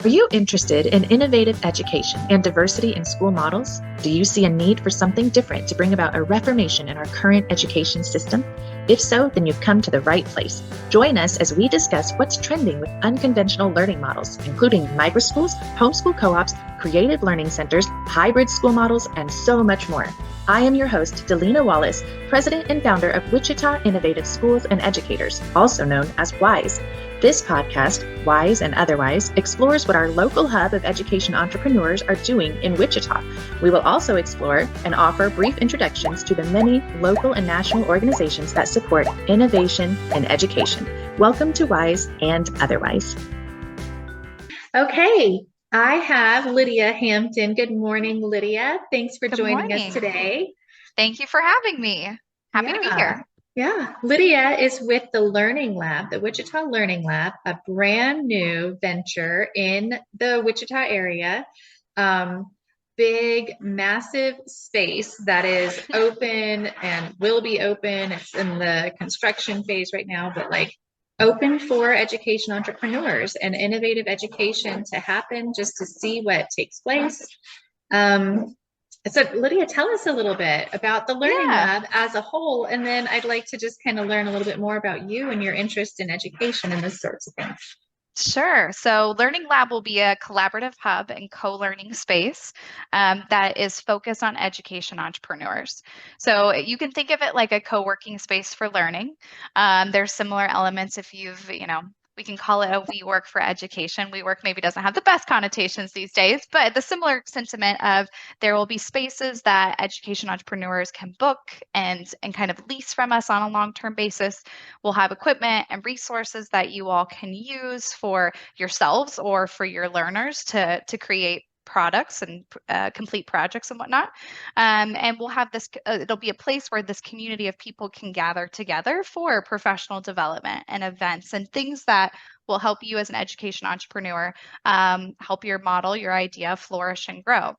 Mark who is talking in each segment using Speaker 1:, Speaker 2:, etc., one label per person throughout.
Speaker 1: Are you interested in innovative education and diversity in school models? Do you see a need for something different to bring about a reformation in our current education system? If so, then you've come to the right place. Join us as we discuss what's trending with unconventional learning models, including microschools, homeschool co-ops, creative learning centers, hybrid school models, and so much more. I am your host, Delina Wallace, president and founder of Wichita Innovative Schools and Educators, also known as WISE. This podcast, Wise and Otherwise, explores what our local hub of education entrepreneurs are doing in Wichita. We will also explore and offer brief introductions to the many local and national organizations that support innovation in education. Welcome to Wise and Otherwise. Okay, I have Lydia Hampton. Good morning, Lydia. Thanks for joining us today.
Speaker 2: Thank you for having me. Happy to be here.
Speaker 1: Yeah, Lydia is with the Learning Lab, the Wichita Learning Lab, a brand new venture in the Wichita area. Big, massive space that is open and will be open. It's in the construction phase right now, but open for education entrepreneurs and innovative education to happen, just to see what takes place. So Lydia, tell us a little bit about the Learning Lab as a whole, and then I'd like to just kind of learn a little bit more about you and your interest in education and this sorts of things.
Speaker 2: Sure. So Learning Lab will be a collaborative hub and co-learning space that is focused on education entrepreneurs. So you can think of it like a co-working space for learning. There's similar elements if we can call it a WeWork for education. WeWork maybe doesn't have the best connotations these days, but the similar sentiment of there will be spaces that education entrepreneurs can book and kind of lease from us on a long-term basis. We'll have equipment and resources that you all can use for yourselves or for your learners to create products and complete projects and whatnot. And we'll have this, it'll be a place where this community of people can gather together for professional development and events and things that will help you as an education entrepreneur, help your model, your idea flourish and grow.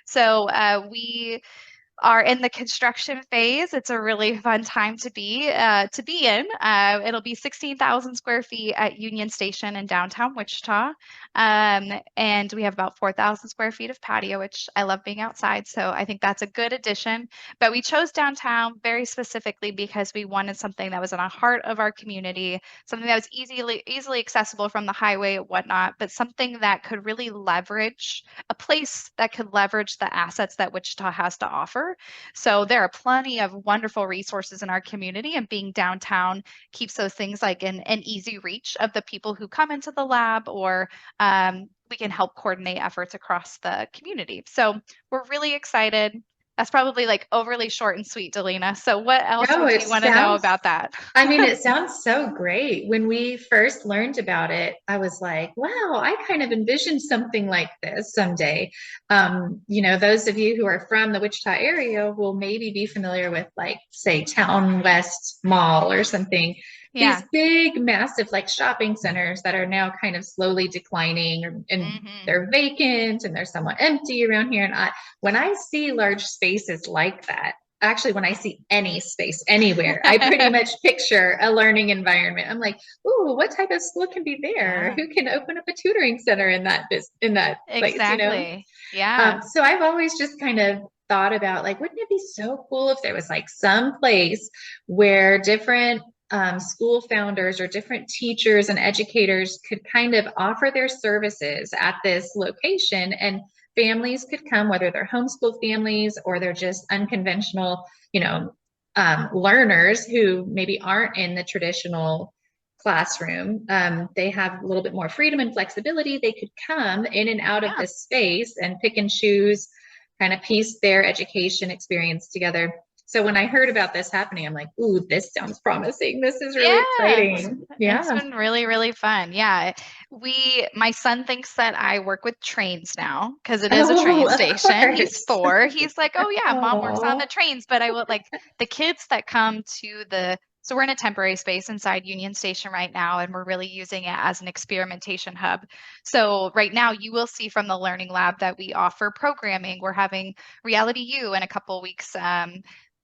Speaker 2: So we are in the construction phase. It's a really fun time to be in. It'll be 16,000 square feet at Union Station in downtown Wichita. And we have about 4,000 square feet of patio, which I love being outside. So I think that's a good addition. But we chose downtown very specifically because we wanted something that was in the heart of our community, something that was easily accessible from the highway and whatnot, but something that could really leverage a place that could leverage the assets that Wichita has to offer. So there are plenty of wonderful resources in our community, and being downtown keeps those things like an easy reach of the people who come into the lab, or we can help coordinate efforts across the community. So we're really excited. That's probably like overly short and sweet, Delina. So what else would you want to know about that?
Speaker 1: I mean, it sounds so great. When we first learned about it, I was like, wow, I kind of envisioned something like this someday. Those of you who are from the Wichita area will maybe be familiar with, like, say, Town West Mall or something.
Speaker 2: Yeah.
Speaker 1: These big, massive, like, shopping centers that are now kind of slowly declining, and they're vacant and they're somewhat empty around here. And when I see large spaces like that, actually, when I see any space anywhere, I pretty much picture a learning environment. I'm like, ooh, what type of school can be there? Who can open up a tutoring center in that place,
Speaker 2: Exactly. Yeah.
Speaker 1: So I've always just kind of thought about, like, wouldn't it be so cool if there was like some place where different school founders or different teachers and educators could kind of offer their services at this location, and families could come, whether they're homeschool families or they're just unconventional, learners who maybe aren't in the traditional classroom. They have a little bit more freedom and flexibility. They could come in and out of this space and pick and choose, kind of piece their education experience together. So when I heard about this happening, I'm like, ooh, this sounds promising. This is really exciting. Yeah.
Speaker 2: It's been really, really fun. Yeah. My son thinks that I work with trains now because it is a train station. He's 4. He's like, oh yeah, mom works on the trains. But I will, like, the kids that come to so we're in a temporary space inside Union Station right now, and we're really using it as an experimentation hub. So right now you will see from the Learning Lab that we offer programming. We're having Reality U in a couple weeks.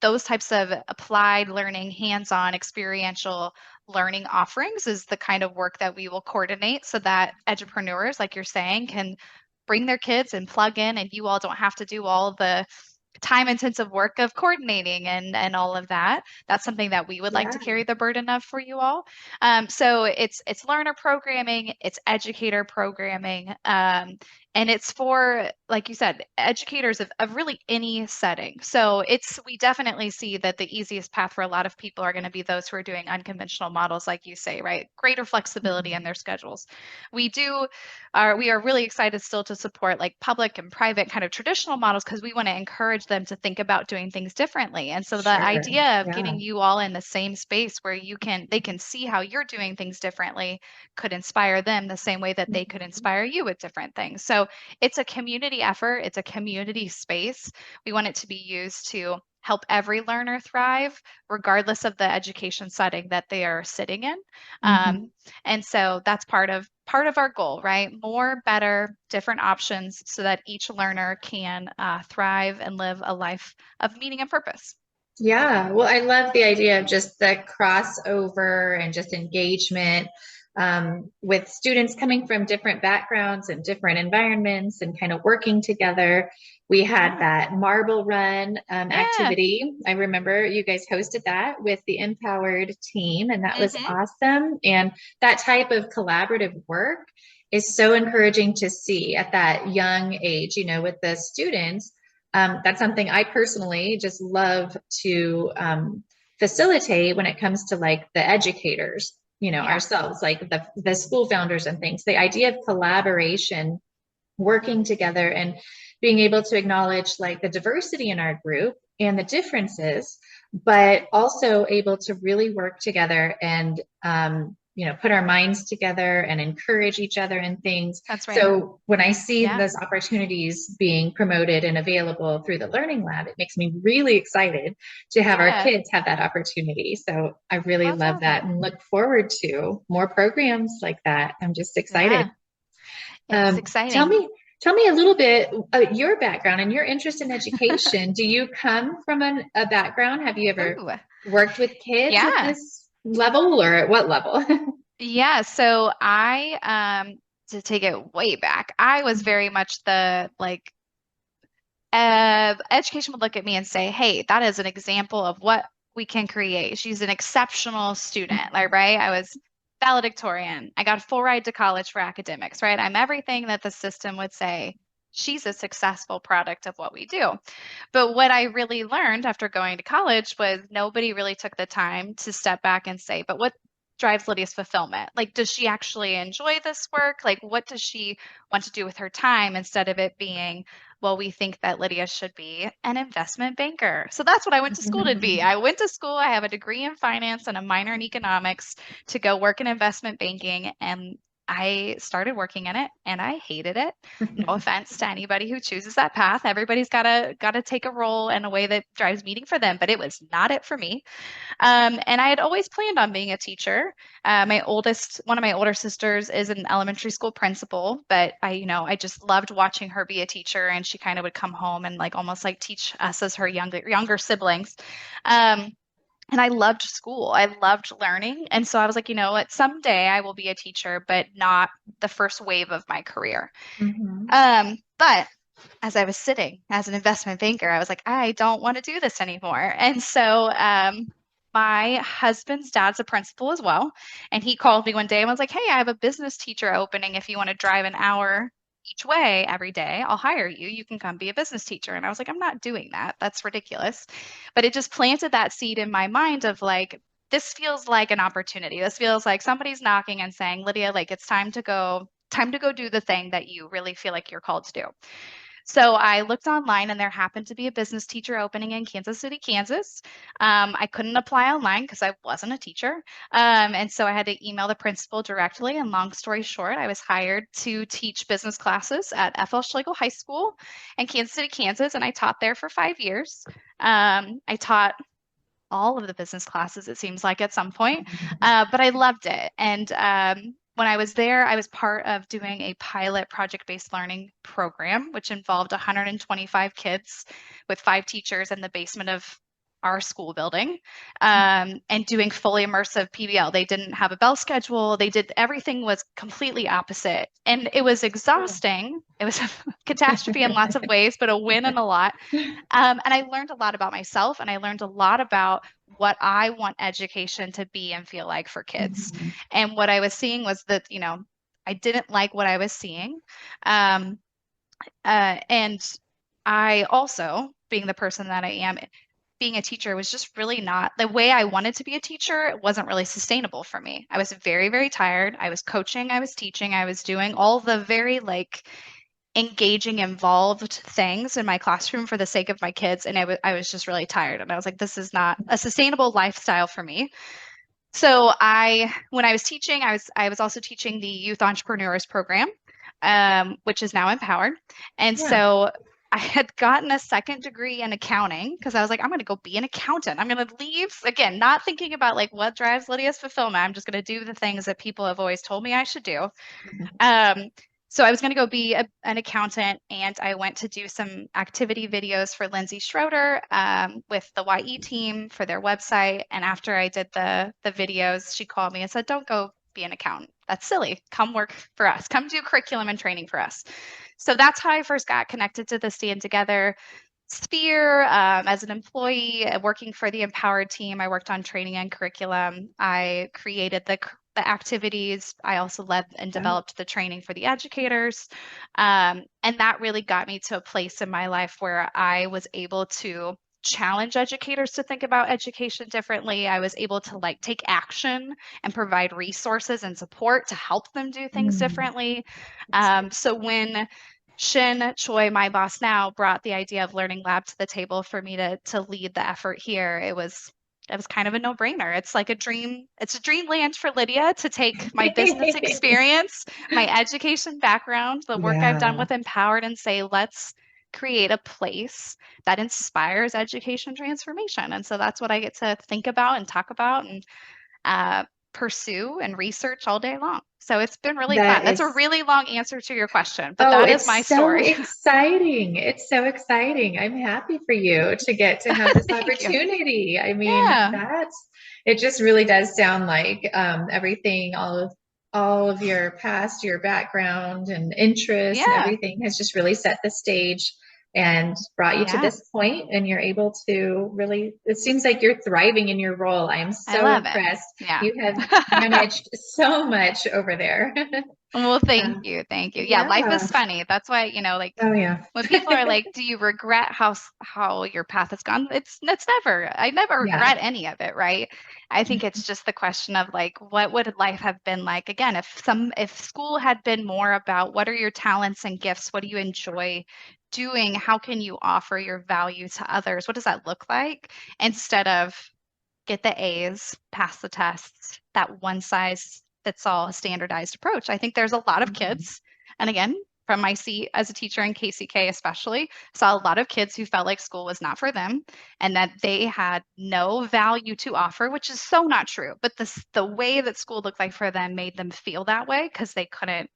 Speaker 2: those types of applied learning, hands-on, experiential learning offerings is the kind of work that we will coordinate so that edupreneurs, like you're saying, can bring their kids and plug in, and you all don't have to do all the time intensive work of coordinating and all of that. That's something that we would like to
Speaker 1: Yeah.
Speaker 2: carry the burden of for you all. So it's learner programming, it's educator programming, and it's for, like you said, educators of really any setting. So we definitely see that the easiest path for a lot of people are going to be those who are doing unconventional models, like you say, right? Greater flexibility in
Speaker 1: Mhm.
Speaker 2: their schedules. We are really excited still to support like public and private kind of traditional models because we want to encourage them to think about doing things differently. And so the
Speaker 1: Sure.
Speaker 2: idea of
Speaker 1: Yeah.
Speaker 2: getting you all in the same space where they can see how you're doing things differently could inspire them the same way that they could
Speaker 1: Mhm.
Speaker 2: inspire you with different things. So it's a community effort, it's a community space. We want it to be used to help every learner thrive, regardless of the education setting that they are sitting in. Um,
Speaker 1: Mhm.
Speaker 2: and so that's part of our goal, right? More, better, different options so that each learner can thrive and live a life of meaning and purpose.
Speaker 1: Yeah, well, I love the idea of just the crossover and just engagement with students coming from different backgrounds and different environments and kind of working together. We had
Speaker 2: Yeah.
Speaker 1: that marble run
Speaker 2: Yeah.
Speaker 1: activity. I remember you guys hosted that with the Empowered team, and that was
Speaker 2: Hmm.
Speaker 1: awesome. And that type of collaborative work is so encouraging to see at that young age, with the students. That's something I personally just love to facilitate when it comes to like the educators,
Speaker 2: Yeah.
Speaker 1: ourselves, like the school founders and things. The idea of collaboration, working together, and being able to acknowledge like the diversity in our group and the differences, but also able to really work together and put our minds together and encourage each other in things.
Speaker 2: That's right.
Speaker 1: So when I see
Speaker 2: Yeah.
Speaker 1: those opportunities being promoted and available through the Learning Lab, it makes me really excited to have our
Speaker 2: Yeah.
Speaker 1: kids have that opportunity. So I really
Speaker 2: Well, that's
Speaker 1: love that
Speaker 2: awesome.
Speaker 1: and look forward to more programs like that. I'm just excited.
Speaker 2: Yeah. It's
Speaker 1: Tell
Speaker 2: exciting.
Speaker 1: me a little bit your background and your interest in education. Do you come from a background? Have you ever
Speaker 2: Ooh.
Speaker 1: worked with kids at
Speaker 2: Yeah.
Speaker 1: this level or at what level?
Speaker 2: Yeah. So to take it way back, I was very much the like education would look at me and say, "Hey, that is an example of what we can create. She's an exceptional student." Like, right? I was valedictorian. I got a full ride to college for academics, right? I'm everything that the system would say. She's a successful product of what we do. But what I really learned after going to college was nobody really took the time to step back and say, but what drives Lydia's fulfillment? Like, does she actually enjoy this work? Like, what does she want to do with her time instead of it being, well, we think that Lydia should be an investment banker. So that's what I went to school to be. I went to school, I have a degree in finance and a minor in economics to go work in investment banking. And I started working in it and I hated it. No offense to anybody who chooses that path. Everybody's gotta take a role in a way that drives meaning for them, but it was not it for me. And I had always planned on being a teacher. One of my older sisters is an elementary school principal, but I just loved watching her be a teacher, and she kind of would come home and like almost like teach us as her younger siblings. Um, and I loved school. I loved learning. And so I was like, you know what, someday I will be a teacher, but not the first wave of my career.
Speaker 1: Mhm.
Speaker 2: But as I was sitting as an investment banker, I was like, I don't want to do this anymore. And so my husband's dad's a principal as well. And he called me one day and was like, hey, I have a business teacher opening. If you want to drive an hour each way every day, I'll hire you. You can come be a business teacher. And I was like, I'm not doing that. That's ridiculous. But it just planted that seed in my mind of like, this feels like an opportunity. This feels like somebody's knocking and saying, Lydia, like it's time to go do the thing that you really feel like you're called to do. So I looked online and there happened to be a business teacher opening in Kansas City, Kansas. I couldn't apply online because I wasn't a teacher. And so I had to email the principal directly. And long story short, I was hired to teach business classes at FL Schlegel High School in Kansas City, Kansas. And I taught there for 5 years. I taught all of the business classes, it seems like at some point. But I loved it. And when I was there, I was part of doing a pilot project-based learning program, which involved 125 kids with 5 teachers in the basement of our school building and doing fully immersive PBL. They didn't have a bell schedule. They did everything was completely opposite. And it was exhausting. It was a catastrophe in lots of ways, but a win in a lot. And I learned a lot about myself and I learned a lot about what I want education to be and feel like for kids.
Speaker 1: Mhm.
Speaker 2: And what I was seeing was that, I didn't like what I was seeing. Um, and I also, being the person that I am, being a teacher was just really not the way I wanted to be a teacher. It wasn't really sustainable for me. I was very, very tired. I was coaching, I was teaching, I was doing all the very like engaging, involved things in my classroom for the sake of my kids. And I was just really tired. And I was like, this is not a sustainable lifestyle for me. So when I was teaching, I was also teaching the Youth Entrepreneurs Program, which is now Empowered. And
Speaker 1: Yeah.
Speaker 2: so I had gotten a second degree in accounting because I was like, I'm going to go be an accountant. I'm going to leave again, not thinking about like what drives Lydia's fulfillment. I'm just going to do the things that people have always told me I should do. Um, so I was going to go be an accountant, and I went to do some activity videos for Lindsay Schroeder with the YE team for their website. And after I did the videos, she called me and said, "Don't go be an accountant. That's silly. Come work for us. Come do curriculum and training for us." So that's how I first got connected to the Stand Together sphere as an employee working for the Empowered team. I worked on training and curriculum. I created the activities. I also led and
Speaker 1: Wow.
Speaker 2: developed the training for the educators. And that really got me to a place in my life where I was able to challenge educators to think about education differently. I was able to like take action and provide resources and support to help them do things
Speaker 1: Mm,
Speaker 2: differently.
Speaker 1: that's good.
Speaker 2: So when Shin Choi, my boss now, brought the idea of Learning Lab to the table for me to lead the effort here. It was kind of a no-brainer. It's like a dream. It's a dreamland for Lydia to take my business experience, my education background, the work I've done
Speaker 1: Yeah.
Speaker 2: with Empowered, and say, let's create a place that inspires education transformation. And so that's what I get to think about and talk about and uh, pursue and research all day long. So it's been really
Speaker 1: That
Speaker 2: fun. That's a
Speaker 1: is,
Speaker 2: really long answer to your question, but
Speaker 1: oh,
Speaker 2: that is my
Speaker 1: it's so
Speaker 2: story.
Speaker 1: exciting. It's so exciting. I'm happy for you to get to have this
Speaker 2: Thank you.
Speaker 1: opportunity. I mean,
Speaker 2: Yeah.
Speaker 1: it just really does sound like everything, all of your past, your background and interests and
Speaker 2: Yeah.
Speaker 1: everything has just really set the stage and brought you to
Speaker 2: Yeah.
Speaker 1: this point, and you're able to really, it seems like you're thriving in your role. I am
Speaker 2: I
Speaker 1: so
Speaker 2: love it.
Speaker 1: impressed.
Speaker 2: Yeah.
Speaker 1: You have managed so much over there.
Speaker 2: Well, thank
Speaker 1: Um,
Speaker 2: you. Thank you. Yeah, life
Speaker 1: yeah.
Speaker 2: is funny. That's why, like
Speaker 1: Oh yeah.
Speaker 2: when people are like, "Do you regret how your path has gone?" It's never. I never
Speaker 1: Yeah.
Speaker 2: regret any of it, right? I think it's just the question of like, what would life have been like again if school had been more about what are your talents and gifts? What do you enjoy doing? How can you offer your value to others? What does that look like? Instead of get the A's, pass the tests, that one size fits all standardized approach. I think there's a lot of
Speaker 1: Mhm.
Speaker 2: kids, and again, from my seat as a teacher in KCK especially, saw a lot of kids who felt like school was not for them and that they had no value to offer, which is so not true. But the way that school looked like for them made them feel that way because they couldn't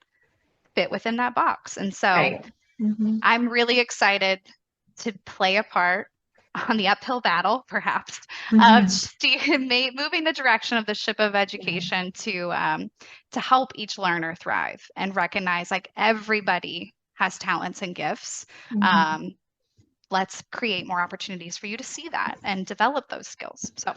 Speaker 2: fit within that box. And so
Speaker 1: Right. Hmm.
Speaker 2: I'm really excited to play a part on the uphill battle, perhaps, of
Speaker 1: Hmm.
Speaker 2: moving the direction of the ship of
Speaker 1: Yeah.
Speaker 2: education to help each learner thrive and recognize like everybody has talents and gifts.
Speaker 1: Hmm.
Speaker 2: Um, let's create more opportunities for you to see that and develop those skills. So,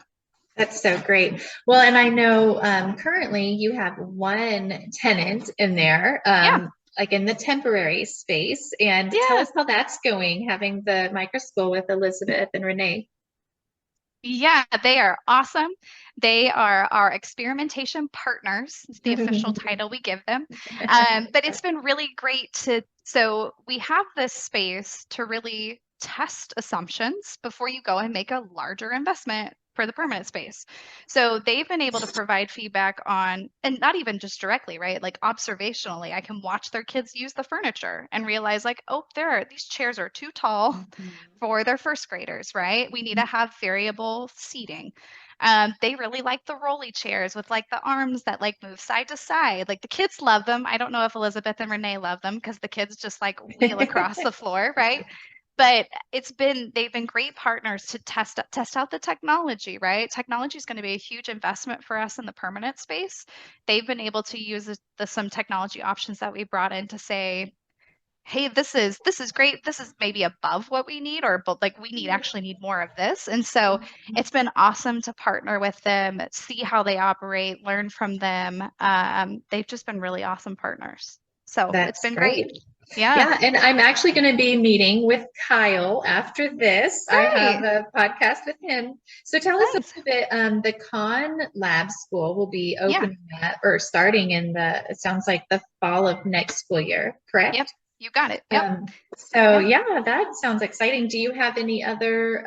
Speaker 1: That's so great. Well, and I know currently you have one tenant in there,
Speaker 2: yeah,
Speaker 1: like in the temporary space. And tell
Speaker 2: yeah.
Speaker 1: us how that's going, having the micro school with Elizabeth and Renee.
Speaker 2: Yeah, they are awesome. They are our experimentation partners, is the official title we give them. But it's been really great so we have this space to really test assumptions before you go and make a larger investment for the permanent space. So they've been able to provide feedback on, and not even just directly, right? Like observationally, I can watch their kids use the furniture and realize like, oh, these chairs are too tall for their first graders, right? We need to have variable seating. They really like the rolly chairs with like the arms that like move side to side. Like the kids love them. I don't know if Elizabeth and Renee love them because the kids just like wheel across the floor, right? but they've been great partners to test out the technology, right? Technology is going to be a huge investment for us in the permanent space. They've been able to use some technology options that we brought in to say, hey, this is great. This is maybe above what we need, or but like we actually need more of this. And so it's been awesome to partner with them, see how they operate, learn from them. They've just been really awesome partners. So it's
Speaker 1: That's
Speaker 2: been great.
Speaker 1: great.
Speaker 2: Yeah,
Speaker 1: Yeah, and I'm actually going to be meeting with Kyle after this. I have
Speaker 2: great.
Speaker 1: a podcast with him. So tell us a
Speaker 2: Nice.
Speaker 1: little bit. The Con Lab School will be
Speaker 2: Yeah.
Speaker 1: opening at or starting in it sounds like the fall of next school year,
Speaker 2: Yep.
Speaker 1: correct?
Speaker 2: You got it. Yep.
Speaker 1: So
Speaker 2: Yeah.
Speaker 1: yeah, that sounds exciting. Do you have any other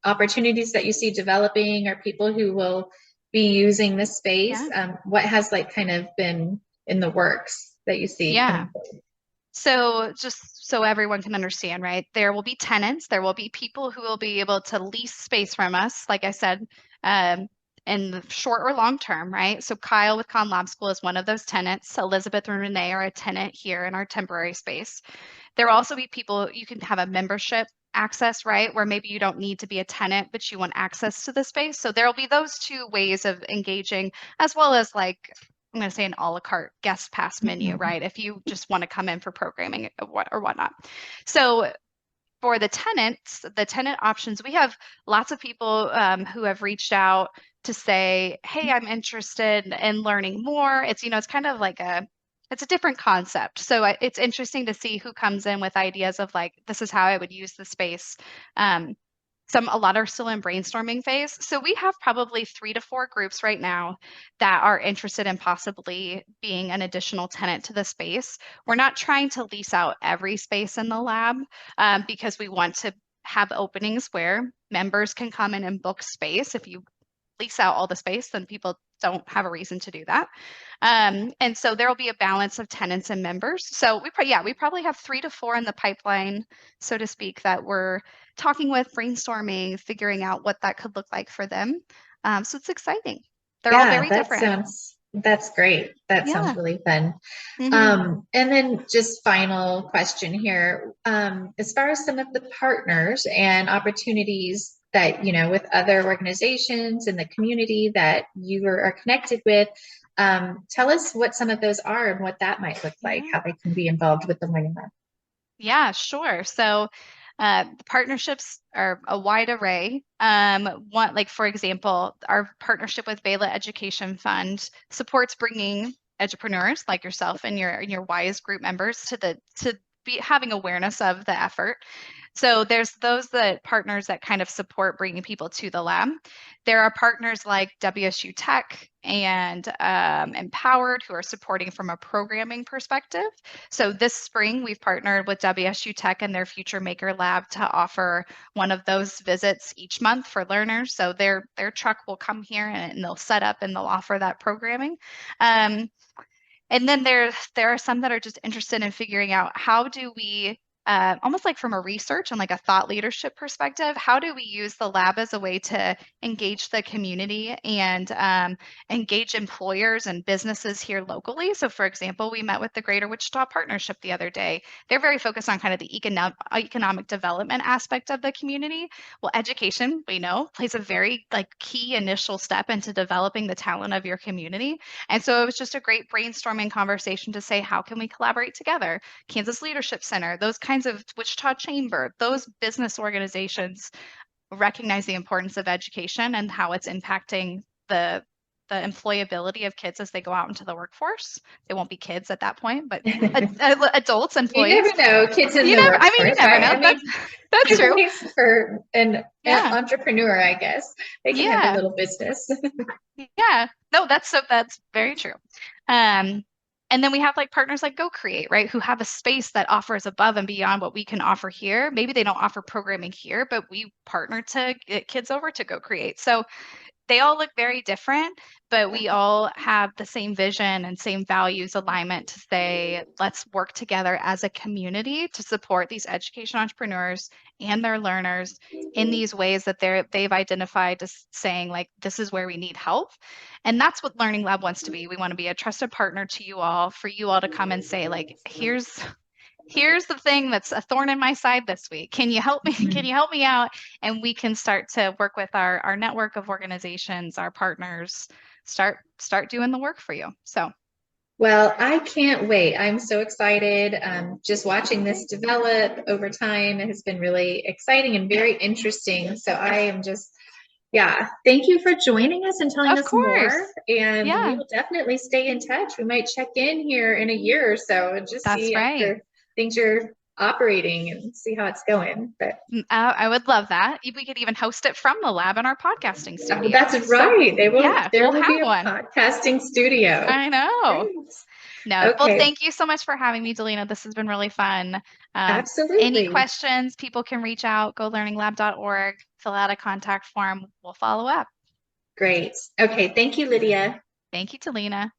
Speaker 1: opportunities that you see developing or people who will be using this space?
Speaker 2: Yeah.
Speaker 1: What has like kind of been in the works that you see
Speaker 2: Yeah.
Speaker 1: coming forward?
Speaker 2: So just so everyone can understand, right? There will be tenants, there will be people who will be able to lease space from us, like I said, um, in the short or long term, right? So Kyle with Con Lab School is one of those tenants. Elizabeth and Renee are a tenant here in our temporary space. There will also be people you can have a membership access, right? Where maybe you don't need to be a tenant, but you want access to the space. So there will be those two ways of engaging, as well as like I'm going to say an a la carte guest pass menu,
Speaker 1: Mhm.
Speaker 2: right? If you just want to come in for programming or whatnot. So for the tenant options, we have lots of people who have reached out to say, "Hey, I'm interested in learning more." It's kind of like it's a different concept. So it's interesting to see who comes in with ideas of like, this is how I would use the space. Um, a lot are still in brainstorming phase. So we have probably 3 to 4 groups right now that are interested in possibly being an additional tenant to the space. We're not trying to lease out every space in the lab because we want to have openings where members can come in and book space. If you lease out all the space, then people don't have a reason to do that. And so there will be a balance of tenants and members. So we probably have 3 to 4 in the pipeline, so to speak, that we're talking with, brainstorming, figuring out what that could look like for them. So it's exciting. They're all
Speaker 1: Yeah,
Speaker 2: very different.
Speaker 1: that's great. That sounds
Speaker 2: Yeah.
Speaker 1: really fun.
Speaker 2: Hmm.
Speaker 1: And then just final question here. As far as some of the partners and opportunities that, with other organizations in the community that you are connected with, tell us what some of those are and what that might look like,
Speaker 2: Yeah.
Speaker 1: how they can be involved with the Learning Lab.
Speaker 2: Yeah, sure. So the partnerships are a wide array. Like for example, our partnership with Bela Education Fund supports bringing entrepreneurs like yourself and your WISE group members to be having awareness of the effort. So there's those that partners that kind of support bringing people to the lab. There are partners like WSU Tech and Empowered who are supporting from a programming perspective. So this spring, we've partnered with WSU Tech and their Future Maker Lab to offer one of those visits each month for learners. So their truck will come here and they'll set up and they'll offer that programming. Um, and then there are some that are just interested in figuring out how do we almost like from a research and like a thought leadership perspective, how do we use the lab as a way to engage the community and engage employers and businesses here locally? So, for example, we met with the Greater Wichita Partnership the other day. They're very focused on kind of the economic development aspect of the community. Well, education, we know, plays a very like key initial step into developing the talent of your community. And so it was just a great brainstorming conversation to say, how can we collaborate together? Kansas Leadership Center, those kinds of Wichita Chamber, those business organizations recognize the importance of education and how it's impacting the employability of kids as they go out into the workforce. They won't be kids at that point, but adults,
Speaker 1: You
Speaker 2: employees.
Speaker 1: never know, kids in
Speaker 2: You
Speaker 1: the
Speaker 2: never, I mean, you
Speaker 1: workforce,
Speaker 2: never
Speaker 1: right?
Speaker 2: know.
Speaker 1: I mean,
Speaker 2: That's
Speaker 1: at
Speaker 2: true.
Speaker 1: least for an
Speaker 2: Yeah.
Speaker 1: entrepreneur, I guess, they can have their
Speaker 2: Yeah.
Speaker 1: little business.
Speaker 2: Yeah. No, that's very true. Um, and then we have like partners like Go Create, right, who have a space that offers above and beyond what we can offer here. Maybe they don't offer programming here, but we partner to get kids over to Go Create. So they all look very different, but we all have the same vision and same values alignment to say, let's work together as a community to support these education entrepreneurs and their learners in these ways that they've identified as saying, like, this is where we need help. And that's what Learning Lab wants to be. We want to be a trusted partner to you all, for you all to come and say, like, here's the thing that's a thorn in my side this week. Can you help me? Can
Speaker 1: Mhm.
Speaker 2: you help me out? And we can start to work with our network of organizations, our partners, start doing the work for you. So
Speaker 1: Well, I can't wait. I'm so excited. Just watching this develop over time has been really exciting and very interesting. So I am just, yeah, thank you for joining us and telling
Speaker 2: of
Speaker 1: us more.
Speaker 2: course.
Speaker 1: And we
Speaker 2: Yeah,
Speaker 1: will definitely stay in touch. We might check in here in a year or so and just
Speaker 2: that's
Speaker 1: see
Speaker 2: right.
Speaker 1: after things are operating and see how it's going. But
Speaker 2: I would love that. We could even host it from the lab in our podcasting
Speaker 1: oh,
Speaker 2: studio.
Speaker 1: that's
Speaker 2: So
Speaker 1: right.
Speaker 2: yeah,
Speaker 1: There
Speaker 2: we'll
Speaker 1: will
Speaker 2: have
Speaker 1: be a
Speaker 2: one.
Speaker 1: podcasting studio.
Speaker 2: I know.
Speaker 1: Great.
Speaker 2: No, well,
Speaker 1: Okay,
Speaker 2: thank you so much for having me, Delina. This has been really fun. Any
Speaker 1: absolutely.
Speaker 2: questions, people can reach out, golearninglab.org, fill out a contact form. We'll follow up.
Speaker 1: Great. Okay, thank you, Lydia.
Speaker 2: Thank you, Delina.